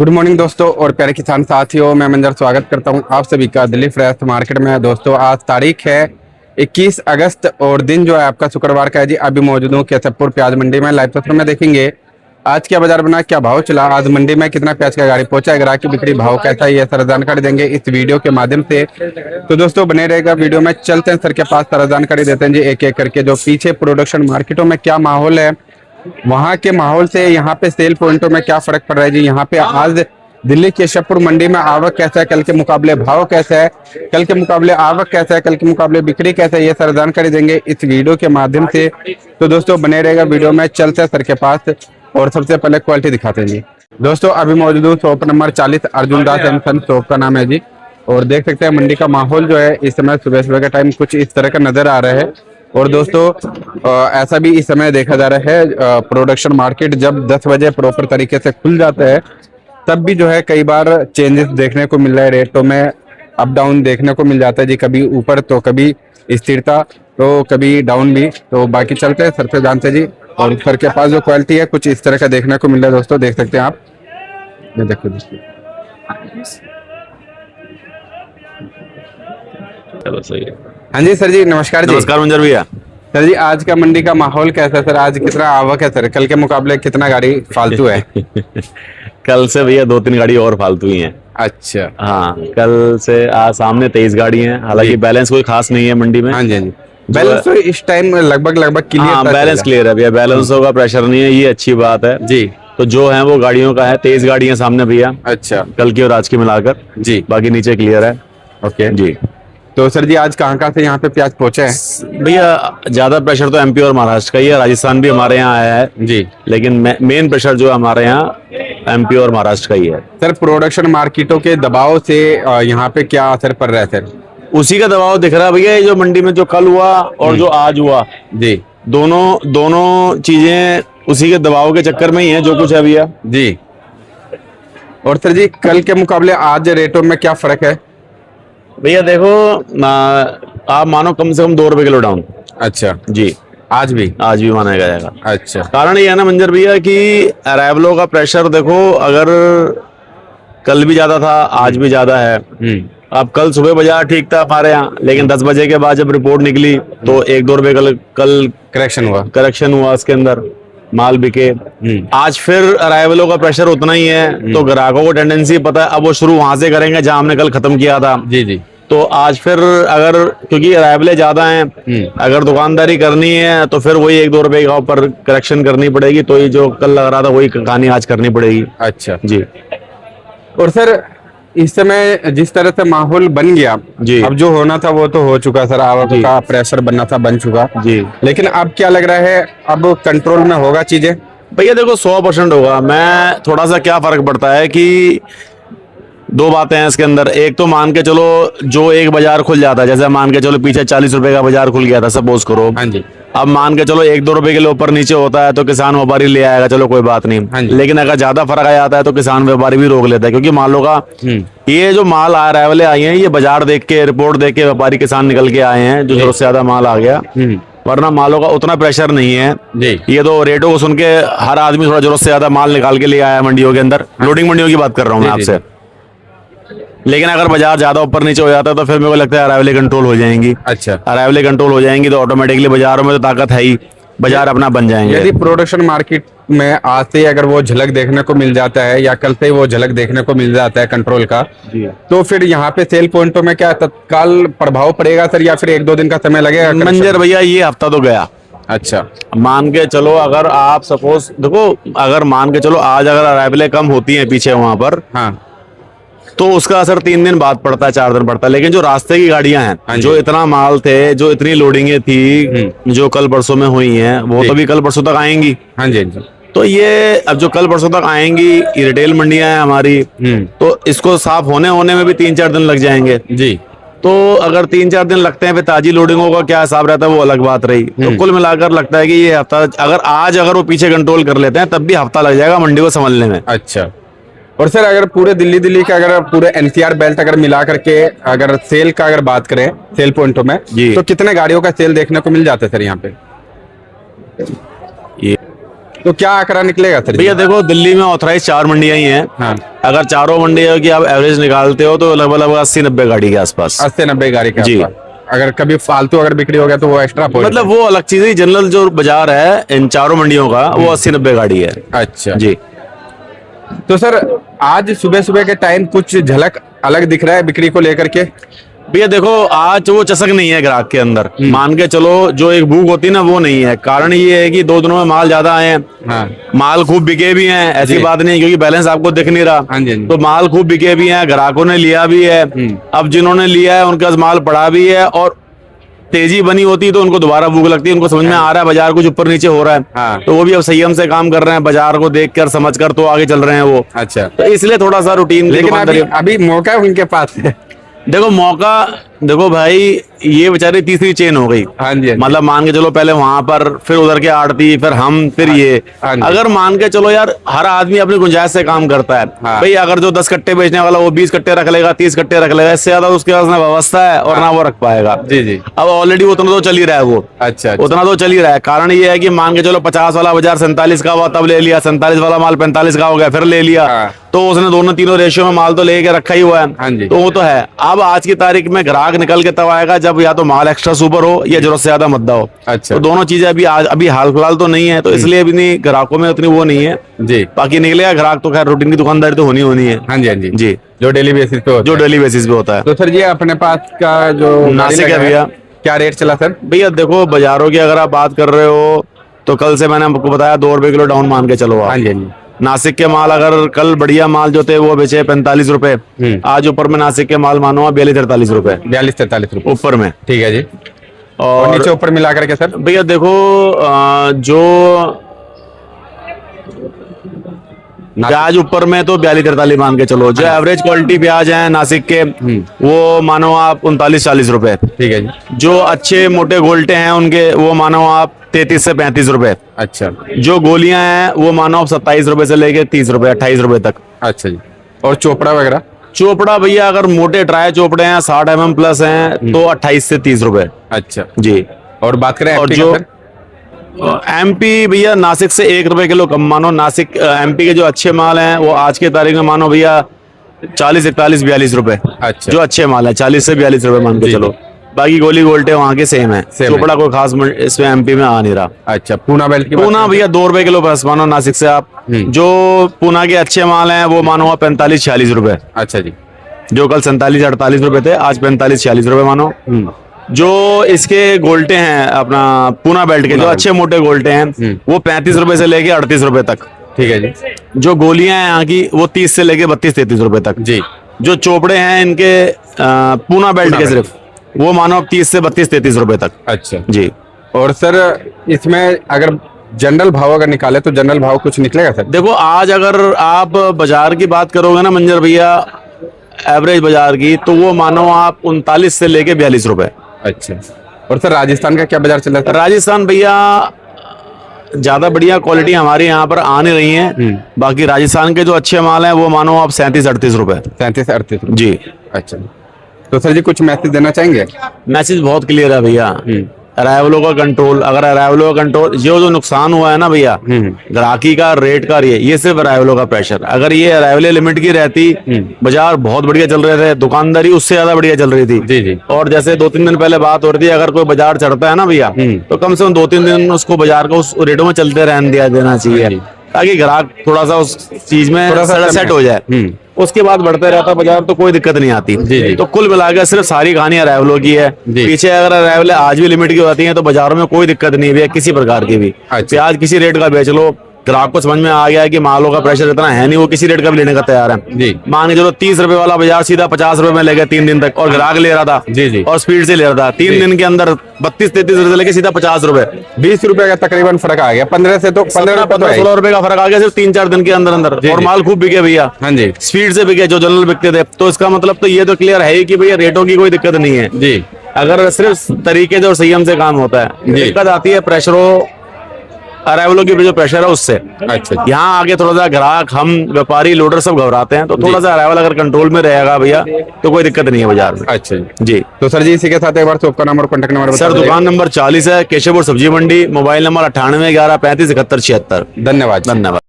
Good morning दोस्तों और प्यारे किसान साथियों, मैं मंजर स्वागत करता हूं आप सभी का दिल्ली फ्रेश मार्केट में। दोस्तों आज तारीख है 21 अगस्त और दिन जो है आपका शुक्रवार का है जी। अभी मौजूद हूं केशवपुर प्याज मंडी में। लाइव तस्वीर में देखेंगे आज क्या बाजार बना, क्या भाव चला, आज मंडी में कितना प्याज का गाड़ी पहुंचा है, ग्राहक की बिक्री भाव कैसा है, ये सारा जानकारी देंगे इस वीडियो के माध्यम से। तो दोस्तों बने रहेगा वीडियो में। चलते हैं सर के पास, सारा जानकारी देते हैं जी एक एक करके। जो पीछे प्रोडक्शन मार्केटों में क्या माहौल है, वहां के माहौल से यहाँ पे सेल पॉइंटों में क्या फर्क पड़ रहा है जी। यहाँ पे आज दिल्ली केशवपुर मंडी में आवक कैसा है, कल के मुकाबले भाव कैसा है, कल के मुकाबले आवक कैसा है, कल के मुकाबले बिक्री कैसा है, ये सारा जानकारी देंगे इस वीडियो के माध्यम से। तो दोस्तों बने रहेगा वीडियो में। चलते हैं सर के पास और सबसे पहले क्वालिटी दिखाते हैं जी। दोस्तों अभी मौजूद हूँ shop number 40 Arjun Das and son shop का नाम है जी। और देख सकते हैं मंडी का माहौल जो है इस समय सुबह सुबह का टाइम कुछ इस तरह का नजर आ रहा है। और दोस्तों ऐसा भी इस समय देखा जा रहा है, प्रोडक्शन मार्केट जब 10 बजे प्रॉपर तरीके से खुल जाता है तब भी जो है कई बार चेंजेस देखने को मिल रहा है, रेटों में अप डाउन देखने को मिल जाता है जी। कभी ऊपर तो कभी स्थिरता तो कभी डाउन भी। तो बाकी चलते हैं सर से जानते जी। और सर के पास जो क्वालिटी है कुछ इस तरह का देखने को मिल रहा है दोस्तों, देख सकते हैं आप। ये देखो दोस्तों, चलो सही है। हाँ जी सर जी, नमस्कार जी। नमस्कार मंजर भैया। सर जी आज का मंडी का माहौल कैसा है सर, आज कितना आवक है सर, कल के मुकाबले कितना गाड़ी फालतू है? कल से भैया 2-3 गाड़ी और फालतू ही हैं। अच्छा हाँ, कल से आज सामने 23 गाड़ी हैं। हालांकि बैलेंस कोई खास नहीं है मंडी में। हाँ जी, हाँ जी। बैलेंस तो इस टाइम लगभग क्लियर। हाँ, बैलेंस क्लियर है भैया, बैलेंस होगा, प्रेशर नहीं है, ये अच्छी बात है जी। तो जो है वो गाड़ियों का है, 23 गाड़ियां सामने भैया। अच्छा, कल की और आज की मिलाकर जी। बाकी नीचे क्लियर है। ओके जी। तो सर जी आज कहाँ से यहाँ पे प्याज पहुंचे हैं? भैया ज्यादा प्रेशर तो एमपी और महाराष्ट्र का ही है, राजस्थान भी हमारे यहाँ आया है जी। लेकिन मेन प्रेशर जो हमारे यहाँ एमपी और महाराष्ट्र का ही है। सर प्रोडक्शन मार्केटों के दबाव से यहाँ पे क्या असर पड़ रहा है सर? उसी का दबाव दिख रहा है भैया। ये जो मंडी में जो कल हुआ और जो आज हुआ जी, दोनों चीजें उसी के दबाव के चक्कर में ही है जो कुछ है भैया जी। और सर जी कल के मुकाबले आज रेटों में क्या फर्क है? भैया देखो आप मानो कम से कम 2 रुपए किलो डाउन। अच्छा जी, आज भी माना जाएगा। अच्छा, कारण ये है ना मंजर भैया कि अराइवलों का प्रेशर देखो, अगर कल भी ज्यादा था आज भी ज्यादा है। अब कल सुबह बाजार ठीक था हमारे यहाँ, लेकिन 10 बजे के बाद जब रिपोर्ट निकली तो 1-2 रुपए कल करेक्शन हुआ उसके अंदर माल बिके। आज फिर अराइवलों का प्रेशर उतना ही है तो ग्राहकों को टेंडेंसी पता है, अब वो शुरू वहां से करेंगे जहां हमने कल खत्म किया था। जी जी। तो आज फिर अगर क्योंकि अराइवलें ज्यादा हैं, अगर दुकानदारी करनी है तो फिर वही 1-2 रुपए का ऊपर करेक्शन करनी पड़ेगी। तो ये जो कल लग रहा था वही कहानी आज करनी पड़ेगी। अच्छा जी। और सर इस समय जिस तरह से माहौल बन गया जी, अब जो होना था वो तो हो चुका सर, आवक का प्रेशर बनना था बन चुका जी। लेकिन अब क्या लग रहा है, अब कंट्रोल में होगा चीजें? भैया देखो 100% होगा। मैं थोड़ा सा क्या फर्क पड़ता है कि 2 बातें हैं इसके अंदर। एक तो मान के चलो जो एक बाजार खुल जाता है, जैसे मान के चलो पीछे 40 रुपए का बाजार खुल गया था सपोज करो। हाँ जी। अब मान के चलो 1-2 रुपए किलो ऊपर नीचे होता है तो किसान व्यापारी ले आएगा, चलो कोई बात हाँ नहीं। जी। लेकिन अगर ज्यादा फर्क आ जाता है तो किसान व्यापारी भी रोक लेता है, क्योंकि मान लो का ये जो माल आ रहा है वाले आई हैं, ये बाजार देख के रिपोर्ट देख के व्यापारी किसान निकल के आए हैं जो जरूरत से ज्यादा माल आ गया। वरना मालों का उतना प्रेशर नहीं है जी। ये तो रेटों को सुन के हर आदमी थोड़ा जरूरत से ज्यादा माल निकाल के ले आया है मंडियों के अंदर। लोडिंग मंडियों की बात कर रहा हूँ मैं आपसे। लेकिन अगर बाजार ज्यादा ऊपर नीचे हो जाता है तो फिर मेरे को लगता है अराइवलें कंट्रोल हो जाएंगी। अच्छा, अराइवलें कंट्रोल हो जाएंगी तो ऑटोमेटिकली बाजारों में तो ताकत है ही, बाजार अपना बन जाएंगे। यदि प्रोडक्शन मार्केट में आज से अगर वो झलक देखने को मिल जाता है या कल से वो झलक देखने को मिल जाता है कंट्रोल का जी, तो फिर यहाँ पे सेल पॉइंटों में क्या तत्काल प्रभाव पड़ेगा सर या फिर 1-2 दिन का समय लगेगा? मंजर भैया ये हफ्ता तो गया। अच्छा, मान के चलो अगर आप सपोज देखो, अगर मान के चलो आज अगर अराइवलें कम होती हैं पीछे वहां पर, हाँ, तो उसका असर 3 दिन बाद पड़ता है, 4 दिन पड़ता है। लेकिन जो रास्ते की गाड़ियां हैं, जो इतना माल थे, जो इतनी लोडिंगें थी जो कल परसों में हुई हैं, वो तो भी कल परसों तक आएंगी। हाँ जी, हाँ जी। तो ये अब जो कल परसों तक आएंगी, रिटेल मंडियां हैं हमारी, तो इसको साफ होने में भी 3-4 दिन लग जाएंगे जी। तो अगर 3-4 दिन लगते हैं फिर ताजी लोडिंगों का क्या हिसाब रहता है वो अलग बात रही। तो कुल मिलाकर लगता है कि ये हफ्ता अगर वो पीछे कंट्रोल कर लेते हैं तब भी हफ्ता लग जाएगा मंडी को संभलने में। अच्छा। और सर अगर पूरे दिल्ली का अगर पूरे एनसीआर बेल्ट अगर मिला करके अगर सेल का अगर बात करें सेल पॉइंटों में तो कितने गाड़ियों का सेल देखने को मिल जाता है सर यहाँ पे? ये तो क्या आंकड़ा निकलेगा सर? भैया देखो दिल्ली में ऑथराइज 4 मंडियां ही हैं। हाँ। अगर चारों मंडियों की आप एवरेज निकालते हो तो लगभग 80-90 गाड़ी के आसपास। 80-90 गाड़ी का जी। आसपास। अगर कभी फालतू अगर बिक्री हो गया तो वो एक्स्ट्रा मतलब वो अलग चीज है, जनरल जो बाजार है इन चारों मंडियों का वो 80-90 गाड़ी है। अच्छा जी। तो सर आज सुबह सुबह के टाइम कुछ झलक अलग दिख रहा है बिक्री को लेकर के? भैया देखो आज वो चसक नहीं है ग्राहक के अंदर, मान के चलो जो एक भूख होती है ना वो नहीं है। कारण ये है कि 2 दिनों में माल ज्यादा आए हैं। हाँ। माल खूब बिके भी हैं, ऐसी बात नहीं है, क्योंकि बैलेंस आपको दिख नहीं रहा। हाँ जी, हाँ जी। तो माल खूब बिके भी हैं, ग्राहकों ने लिया भी है। अब जिन्होंने लिया है उनके पास माल पड़ा भी है, और तेजी बनी होती है तो उनको दोबारा भूख लगती है, उनको समझ में आ रहा है बाजार कुछ ऊपर नीचे हो रहा है। हाँ। तो वो भी अब संयम से काम कर रहे हैं, बाजार को देख कर समझ कर तो आगे चल रहे हैं वो। अच्छा। तो इसलिए थोड़ा सा रूटीन। लेकिन अभी मौका उनके पास है। देखो मौका, देखो भाई ये बेचारी तीसरी चेन हो गई। हाँ जी, हाँ जी। मतलब मान के चलो पहले वहां पर, फिर उधर के आड़ती, फिर हम, फिर ये। हाँ जी। अगर मान के चलो यार हर आदमी अपनी गुंजाइश से काम करता है। हाँ। भाई अगर जो 10 कट्टे बेचने वाला वो 20 कट्टे रख लेगा, 30 कट्टे रख लेगा, इससे ज्यादा उसके पास ना व्यवस्था है और ना वो रख पाएगा। जी जी। अब ऑलरेडी उतना तो चल ही रहा है वो। अच्छा। उतना तो चल ही रहा है। कारण ये है कि मान के चलो 50 वाला बाजार 47 का हुआ तब ले लिया, 47 वाला माल 45 का हो गया फिर ले लिया। हाँ। तो उसने दोनों तीनों रेशियो में माल तो लेके रखा ही हुआ है। हाँ जी। तो वो तो है। अब आज की तारीख में ग्राहक निकल के तब आएगा जब या तो माल एक्स्ट्रा सुपर हो या जरूरत से ज्यादा मद्दा हो। अच्छा। तो दोनों चीजें अभी हाल फिलहाल तो नहीं है, तो इसलिए अभी नहीं, ग्राहकों में उतनी वो नहीं है। जी। बाकी निकलेगा ग्राहक तो खैर रूटीन की दुकानदारी तो होनी है। हाँ जी, हाँ जी जी। जो डेली बेसिस पे होता जो है। डेली बेसिस पे होता है। तो सर ये अपने पास का जो नासिक गाड़ी है लगा भैया। क्या रेट चला सर? भैया देखो बाजारों की अगर आप बात कर रहे हो तो कल से मैंने आपको बताया 2 रुपए किलो डाउन मान के चलो आप। हाँ जी, हाँ जी। नासिक के माल अगर कल बढ़िया माल जो थे वो बेचे 45 रुपए, आज ऊपर में नासिक के माल मानो 42-43 रुपए 42-43 रुपए ऊपर में। ठीक है जी। और और नीचे ऊपर मिला करके सर? भैया देखो जो प्याज ऊपर में तो 42-43 मान के चलो। जो एवरेज क्वालिटी प्याज है नासिक के वो मानो आप 39-40 रुपए। ठीक है जी। जो अच्छे मोटे गोल्टे हैं उनके वो मानो आप 33 से 35 रुपए। अच्छा। जो गोलियां हैं वो मानो आप 27 रुपए से लेके 30 रुपए 28 रुपए तक। अच्छा जी। और चोपड़ा वगैरह? चोपड़ा भैया अगर मोटे ट्राई चोपड़े हैं 60 mm प्लस हैं तो 28 से 30 रुपए। अच्छा जी। और बात करें और MP जो का सर? एमपी भैया नासिक से 1 रुपए किलो कम मानो। नासिक एमपी के जो अच्छे माल हैं वो आज के तारीख में मानो भैया 40, 41, 42 रुपए। अच्छा। जो अच्छे माल है 40 से 42 रुपए मान के जी, चलो। बाकी गोली गोल्टे वहाँ के सेम है। सेम है। चोपड़ा कोई खास इसमें एमपी में आ नहीं रहा। अच्छा। पूना बेल्ट की बात पूना करें? भैया 2 रुपए किलो बस मानो नासिक से आप। जो पूना के अच्छे माल हैं वो मानो 45-46 रुपए। अच्छा जी। जो कल 47-48 रुपए थे आज 45-46 रुपए मानो। जो इसके गोल्टे हैं अपना पूना बेल्ट के जो अच्छे मोटे गोल्टे हैं वो 35 रुपए से लेके 38 रुपए तक। ठीक है जी। जो गोलियां हैं यहाँ की वो 30 से लेके 32-33 रुपए तक। जी। जो चोपड़े हैं इनके पूना बेल्ट के सिर्फ वो मानो अब 30 से 32-33 रुपए तक। अच्छा जी। और सर इसमें अगर जनरल भाव अगर निकाले तो जनरल भाव कुछ निकलेगा सर? देखो आज अगर आप बाजार की बात करोगे ना मंजर भैया, एवरेज बाजार की, तो वो मानो आप 39 से लेके 42 रुपए। अच्छा। और सर राजस्थान का क्या बाजार चल रहा है? राजस्थान भैया ज्यादा बढ़िया क्वालिटी हमारे यहाँ पर आ नहीं रही है। बाकी राजस्थान के जो अच्छे माल हैं वो मानो आप 37-38 रुपए। 37-38 जी। अच्छा। तो सर जी कुछ मैसेज देना चाहेंगे? मैसेज बहुत क्लियर है भैया। अराइवलों का कंट्रोल, अगर अराइवलों का कंट्रोल, जो नुकसान हुआ है ना भैया ग्राहकी का रेट का, ये सिर्फ अराइवलों का प्रेशर। अगर ये अराइवले लिमिट की रहती बाजार बहुत बढ़िया चल रहे थे, दुकानदारी उससे ज्यादा बढ़िया चल रही थी। जी जी। और जैसे 2-3 दिन पहले बात हो रही थी अगर कोई बाजार चढ़ता है ना भैया तो कम से कम 2-3 दिन उसको बाजार को उस रेटों में चलते रहने दिया देना चाहिए ताकि ग्राहक थोड़ा सा उस चीज में सेट हो जाए। उसके बाद बढ़ते रहता बाजार तो कोई दिक्कत नहीं आती। जी। तो कुल मिलाकर सिर्फ सारी कहानी अराइवलों की है। पीछे अगर अराइवल आज भी लिमिट की होती है तो बाजारों में कोई दिक्कत नहीं है किसी प्रकार की भी। प्याज किसी रेट का बेच लो, ग्राहक को समझ में आ गया है कि मालों का प्रेशर इतना है नहीं, वो किसी रेट का भी लेने का तैयार है। जी। मान के चलो 30 रुपए वाला बाजार सीधा 50 रुपए में ले गया 3 दिन तक, और ग्राहक ले रहा था। जी जी। और स्पीड से ले रहा था 3 दिन के अंदर 32-33 रुपए से लेके सीधा 50 रुपए, 20 रुपए का तकरीबन फर्क आ गया। 15 से तो 15-16 रुपए का फर्क आ गया सिर्फ 3-4 दिन के अंदर अंदर। और माल खूब बिके भैया। हाँ जी। स्पीड से बिके जो जनरल बिकते थे। तो इसका मतलब तो ये तो क्लियर है कि भैया रेटों की कोई दिक्कत नहीं है जी। अगर सिर्फ तरीके से और संयम से काम होता है। दिक्कत आती है प्रेशरों अराइवलों की जो प्रेशर है उससे। अच्छा। यहाँ आगे थोड़ा सा ग्राहक, हम व्यापारी, लोडर सब घबराते हैं। तो थोड़ा सा अराइवल अगर कंट्रोल में रहेगा भैया तो कोई दिक्कत नहीं है बाजार में। अच्छा जी। तो सर जी इसी के साथ एक बार शॉप का नंबर, कॉन्टेक्ट नंबर सर दुकान नंबर 40 है, केशवपुर सब्जी मंडी, मोबाइल नंबर 98 11 35 71 76। धन्यवाद। धन्यवाद।